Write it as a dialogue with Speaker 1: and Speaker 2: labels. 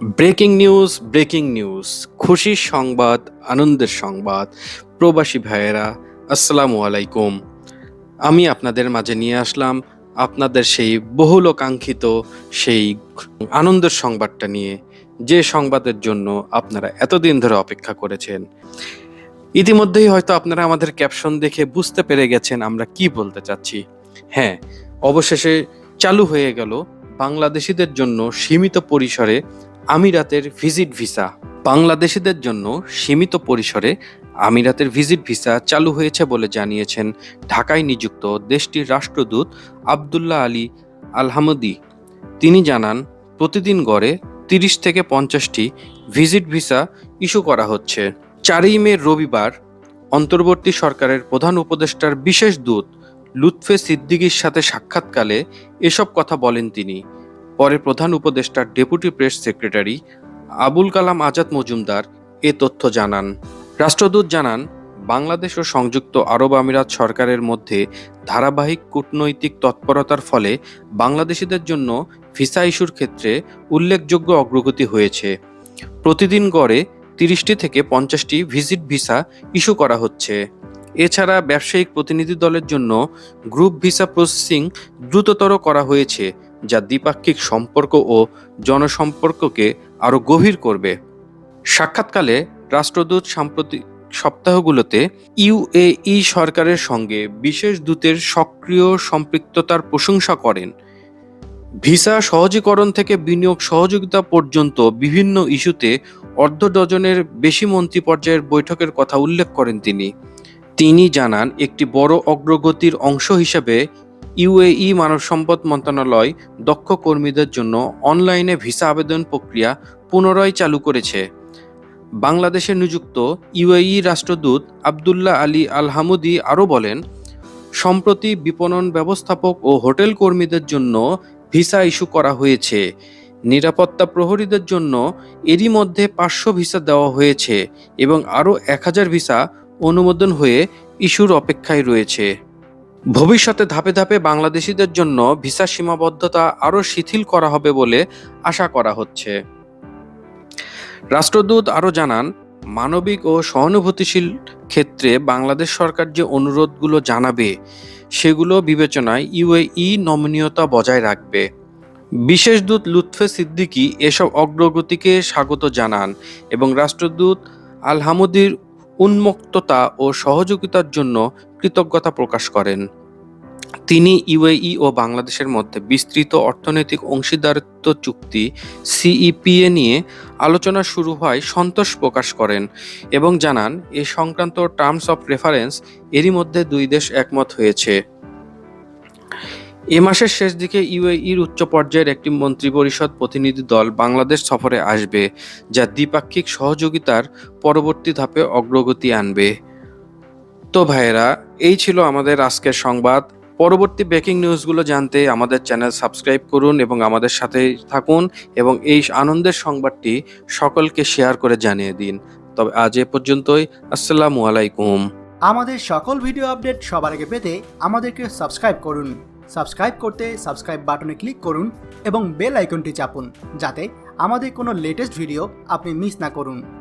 Speaker 1: Breaking news, খুশির সংবাদ, আনন্দের সংবাদ। প্রবাসী ভাইয়েরা, আসসালামু আলাইকুম। আমি আপনাদের মাঝে নিয়ে আসলাম আপনাদের সেই বহুল সেই আনন্দের সংবাদটা নিয়ে, যে সংবাদের জন্য আপনারা এতদিন ধরে অপেক্ষা করেছেন। ইতিমধ্যেই হয়তো আপনারা আমাদের ক্যাপশন দেখে বুঝতে পেরে গেছেন আমরা কি বলতে চাচ্ছি। হ্যাঁ, অবশেষে চালু হয়ে গেল বাংলাদেশিদের জন্য সীমিত পরিসরে আমিরাতের ভিজিট ভিসা। বাংলাদেশিদের জন্য সীমিত পরিসরে আমিরাতের ভিজিট ভিসা চালু হয়েছে বলে জানিয়েছেন ঢাকায় নিযুক্ত দেশটির রাষ্ট্রদূত আবদুল্লাহ আলী আল-হামদি। তিনি জানান, প্রতিদিন গড়ে ৩০ থেকে ৫০টি ভিজিট ভিসা ইস্যু করা হচ্ছে। ৪ই মে রবিবার অন্তর্বর্তী সরকারের প্রধান উপদেষ্টার বিশেষ দূত লুৎফে সিদ্দিকীর সাথে সাক্ষাৎকালে এসব কথা বলেন তিনি। পরে প্রধান উপদেষ্টার deputy press secretary Abul Kalam Azad Majumdar এ তথ্য জানান। রাষ্ট্রদূত জানান, বাংলাদেশ ও সংযুক্ত আরব আমিরাত সরকারের মধ্যে ধারাবাহিক কূটনৈতিক তৎপরতার ফলে বাংলাদেশিদের জন্য ভিসা ইস্যুর ক্ষেত্রে উল্লেখযোগ্য অগ্রগতি হয়েছে। প্রতিদিন গড়ে ৩০টি থেকে ৫০টি ভিজিট ভিসা ইস্যু করা হচ্ছে। এছাড়া ব্যবসায়িক প্রতিনিধি দলের জন্য গ্রুপ ভিসা প্রসেসিং দ্রুততর করা হয়েছে, যা দ্বিপাক্ষিক সম্পর্ক ও জনসম্পর্ককে আরও গভীর করবে। সাক্ষাৎকালে রাষ্ট্রদূত সাম্প্রতিক সপ্তাহগুলোতে ইউএই সরকারের সঙ্গে বিশেষ দূতের সক্রিয় সম্পৃক্ততার প্রশংসা করেন। ভিসা সহজীকরণ থেকে বিনিয়োগ সহযোগিতা পর্যন্ত বিভিন্ন ইস্যুতে অর্ধ ডজনের বেশি মন্ত্রী পর্যায়ের বৈঠকের কথা উল্লেখ করেন তিনি জানান, একটি বড় অগ্রগতির অংশ হিসেবে ইউএই মানব সম্পদ মন্ত্রণালয় দক্ষ কর্মীদের জন্য অনলাইনে ভিসা আবেদন প্রক্রিয়া পুনরায় চালু করেছে। বাংলাদেশে নিযুক্ত ইউএই রাষ্ট্রদূত আবদুল্লাহ আলী আল-হামদি আরও বলেন, সম্প্রতি বিপণন ব্যবস্থাপক ও হোটেল কর্মীদের জন্য ভিসা ইস্যু করা হয়েছে। নিরাপত্তা প্রহরীদের জন্য এরই মধ্যে ৫০০ ভিসা দেওয়া হয়েছে এবং আরও ১,০০০ ভিসা অনুমোদন হয়ে ইস্যুর অপেক্ষায় রয়েছে। ভবিষ্যতে ধাপে ধাপে বাংলাদেশিদের জন্য ভিসা সীমাবদ্ধতা আরও শিথিল করা হবে বলে আশা করা হচ্ছে। রাষ্ট্রদূত আরও জানান, মানবিক ও সহানুভূতিশীল ক্ষেত্রে বাংলাদেশ সরকার যে অনুরোধগুলো জানাবে সেগুলো বিবেচনায় ইউএই নমনীয়তা বজায় রাখবে। বিশেষ দূত লুৎফে সিদ্দিকী এসব অগ্রগতিকে স্বাগত জানান এবং রাষ্ট্রদূত আল-হামদির উন্মুক্ততা ও সহযোগিতার জন্য কৃতজ্ঞতা প্রকাশ করেন। তিনি ইউএই ও বাংলাদেশের মধ্যে বিস্তৃত অর্থনৈতিক অংশীদারত্ব চুক্তি সিইপিএ নিয়ে আলোচনা শুরু হওয়ায় সন্তোষ প্রকাশ করেন এবং জানান, এ সংক্রান্ত টার্মস অফ রেফারেন্স এরই মধ্যে দুই দেশ একমত হয়েছে। এ মাসের শেষ দিকে ইউএইর উচ্চ পর্যায়ের একটি মন্ত্রিপরিষদ প্রতিনিধি দল বাংলাদেশ সফরে আসবে, যা দ্বিপাক্ষিক সহযোগিতার পরবর্তী ধাপে অগ্রগতি আনবে। তো ভাইয়েরা, এই ছিল আমাদের আজকের সংবাদ। পরবর্তী ব্রেকিং নিউজগুলো জানতে আমাদের চ্যানেল সাবস্ক্রাইব করুন এবং আমাদের সাথে থাকুন এবং এই আনন্দের সংবাদটি সকলকে শেয়ার করে জানিয়ে দিন। তবে আজ এ পর্যন্তই। আসসালামু আলাইকুম।
Speaker 2: আমাদের সকল ভিডিও আপডেট সবার আগে পেতে আমাদেরকে সাবস্ক্রাইব করুন। সাবস্ক্রাইব করতে সাবস্ক্রাইব বাটনে ক্লিক করুন এবং বেল আইকনটি চাপুন, যাতে আমাদের কোনো লেটেস্ট ভিডিও আপনি মিস না করুন।